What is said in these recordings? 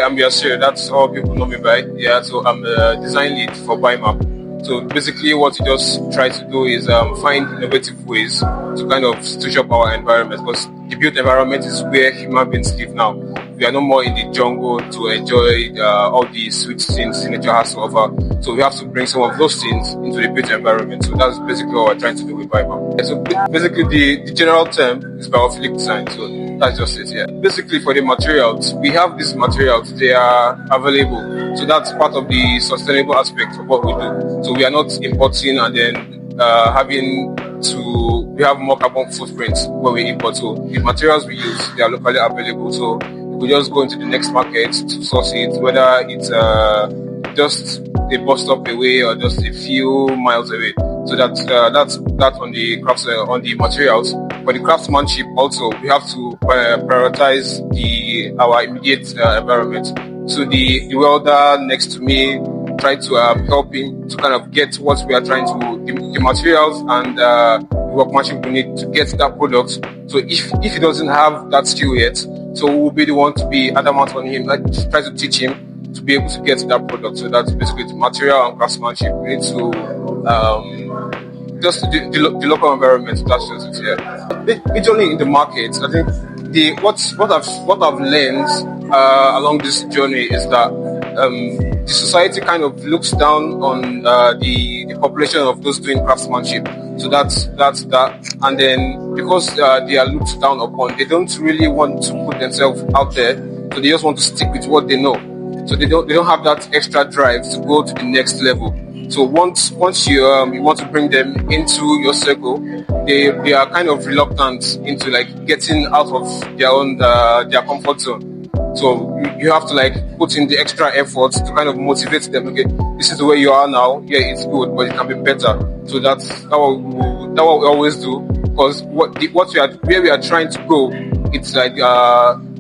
I'm Yasir. That's all people know me by. Yeah, so I'm a design lead for Bymarp. So basically what we just try to do is find innovative ways to kind of stitch up our environment, because the built environment is where human beings live now. We are no more in the jungle to enjoy all the sweet things nature has to offer. So we have to bring some of those things into the built environment. So that's basically what we're trying to do with Bymarp. So basically the general term is biophilic design. So that's just it, yeah. Basically for the materials, we have these materials, they are available. So that's part of the sustainable aspect of what we do. So we are not importing and then we have more carbon footprints when we import. So the materials we use, they are locally available. So we just go into the next market to source it, whether it's just a bus stop away or just a few miles away. So that's on the crafts, on the materials. For the craftsmanship also, we have to prioritize our immediate environment. So the welder next to me try to help him to kind of get what we are trying to, the materials and the workmanship we need to get that product. So if he doesn't have that skill yet, so we'll be the one to be adamant on him, like try to teach him to be able to get that product. So that's basically the material and craftsmanship. We need to just the local environment. That's just it. Yeah. Majorly in the market, I think what I've learned along this journey is that the society kind of looks down on the population of those doing craftsmanship. So that's that. And then because they are looked down upon, they don't really want to put themselves out there. So they just want to stick with what they know. So they don't have that extra drive to go to the next level. So once you want to bring them into your circle, they are kind of reluctant into like getting out of their own their comfort zone. So you have to like put in the extra effort to kind of motivate them. Okay, this is the way you are now. Yeah, it's good, but it can be better. So that's what we always do. Because where we are trying to go, it's like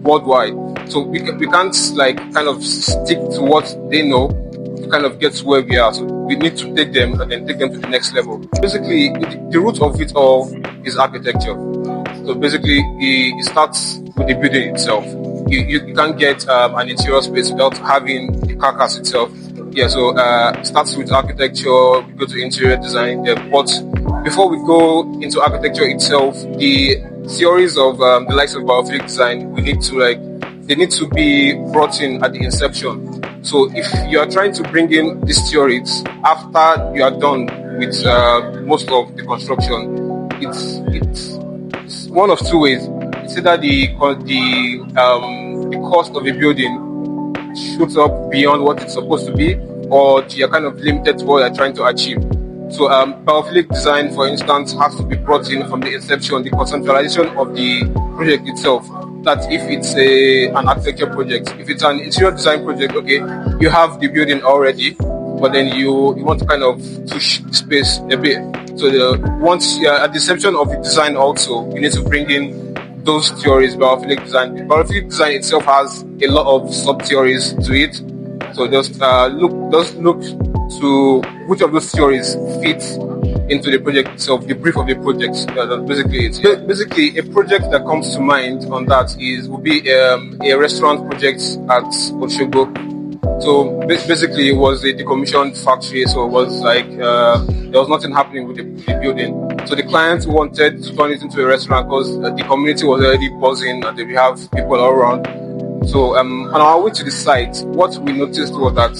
worldwide. So we can't like kind of stick to what they know to kind of get to where we are. So we need to take them and then take them to the next level. Basically, the root of it all is architecture. So basically, it starts with the building itself. You can't get an interior space without having the carcass itself. Yeah, so it starts with architecture, we go to interior design. But before we go into architecture itself, the theories of the likes of biophilic design, they need to be brought in at the inception. So if you are trying to bring in these theories after you are done with most of the construction, it's one of two ways. It's either the cost of a building shoots up beyond what it's supposed to be, or you're kind of limited to what you're trying to achieve. So biophilic design, for instance, has to be brought in from the inception, the conceptualization of the project itself. That if it's an architecture project, if it's an interior design project, okay, you have the building already, but then you want to kind of push space a bit. So once you're at the inception of the design also, you need to bring in those theories. Biophilic design itself has a lot of sub-theories to it. So just look to which of those theories fits into the project itself, the brief of the project. That's basically it. Basically, a project that comes to mind on that would be a restaurant project at Oshogo. So basically, it was a decommissioned factory. So it was like there was nothing happening with the building. So the client wanted to turn it into a restaurant because the community was already buzzing and we have people all around. So on our way to the site, what we noticed was that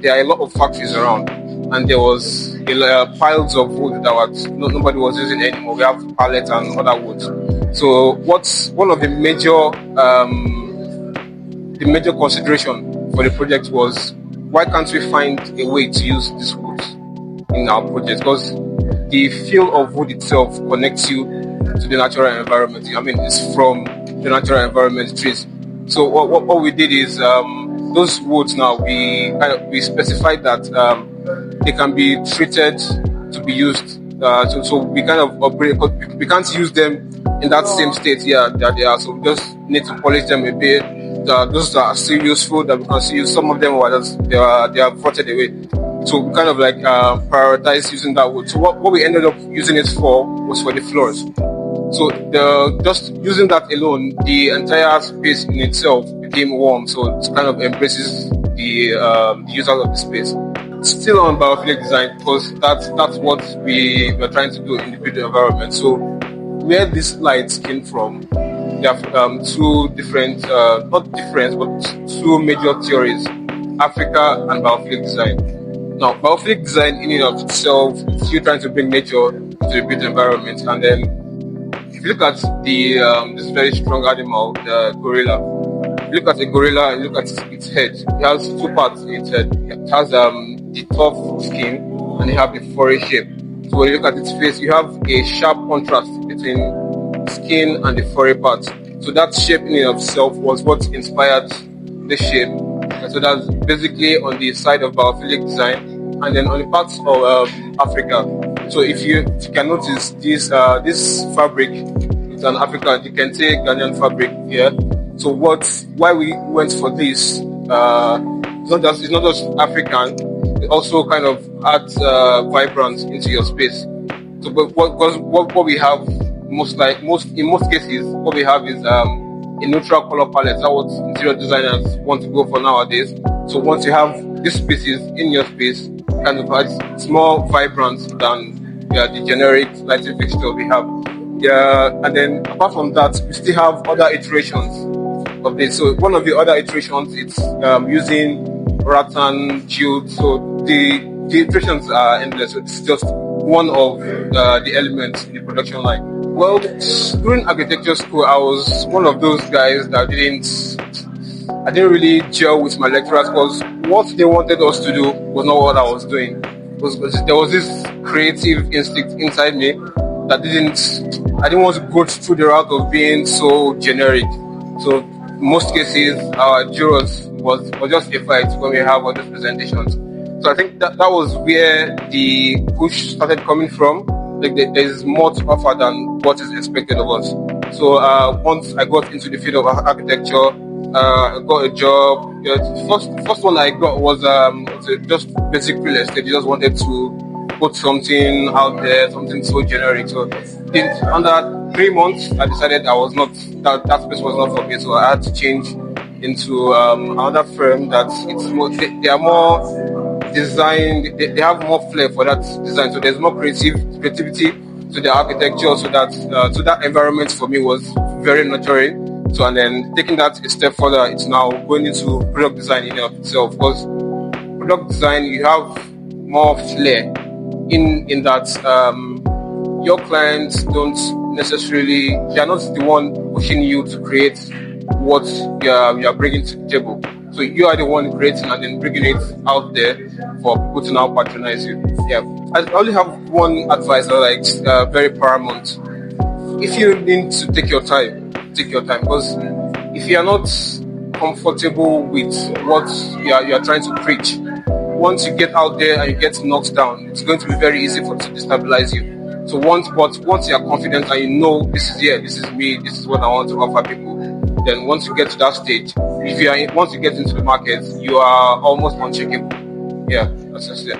there are a lot of factories around, and there was piles of wood that nobody was using anymore. We have pallets and other wood. So what's one of the major consideration for the project was, why can't we find a way to use this wood in our project? Because the feel of wood itself connects you to the natural environment. I mean, it's from the natural environment trees. So what we did is those woods now we specified that they can be treated to be used. So we kind of upgrade. We can't use them in that same state that they are. So we just need to polish them a bit. Those that are still useful, that we can still use. Some of them they are rotted away. So we kind of like prioritize using that wood. So what we ended up using it for was for the floors. So just using that alone, the entire space in itself became warm. So it kind of embraces the users of the space. Still on biophilic design, because that's what we were trying to do in the built environment. So where this light came from, there are two different, not different, but two major theories: Africa and biophilic design. Now, biophilic design in and of itself, it's you trying to bring nature into the built environment. And then, if you look at this very strong animal, the gorilla. If you look at a gorilla and look at its head, it has two parts in its head. It has the tough skin and it has the furry shape. So when you look at its face, you have a sharp contrast between skin and the furry part. So that shape in and of itself was what inspired the shape. And so that's basically on the side of biophilic design, and then on the parts of Africa. So if you can notice this fabric, it's an African, you can take Ghanaian fabric here. So why we went for this? It's not just African. It also kind of adds vibrance into your space. So, because what we have in most cases, what we have is a neutral color palette. That's what interior designers want to go for nowadays. So once you have these spaces in your space, kind of it's more vibrant than the generic lighting fixture we have. And then apart from that, we still have other iterations of this. So one of the other iterations, it's using rattan jute. So the iterations are endless. So it's just one of the elements in the production line. Well, during architecture school, I was one of those guys that I didn't really gel with my lecturers, because what they wanted us to do was not what I was doing. There was this creative instinct inside me that I didn't want to go through the route of being so generic. So in most cases, our jurors was just a fight when we have all these presentations. So I think that was where the push started coming from. Like there's more to offer than what is expected of us. So once I got into the field of architecture, I got a job. First one I got was just basic real estate. You just wanted to put something out there, something so generic. So under 3 months, I decided I was not that space was not for me. So I had to change into another firm that they are more designed. They have more flair for that design. So there's more creativity to the architecture. So that environment for me was very nurturing. So and then taking that a step further, it's now going into product design in and of itself. Because product design, you have more flair in that your clients don't necessarily, they are not the one pushing you to create what you are bringing to the table. So you are the one creating and then bringing it out there for people to now patronize you. Yeah, I only have one advice that's very paramount. If you need to take your time, because if you are not comfortable with what you are trying to preach, once you get out there and you get knocked down, it's going to be very easy to destabilize you. So once you are confident and you know this is me, this is what I want to offer people, then once you get to that stage, once you get into the market, you are almost uncheckable. Yeah, that's just it.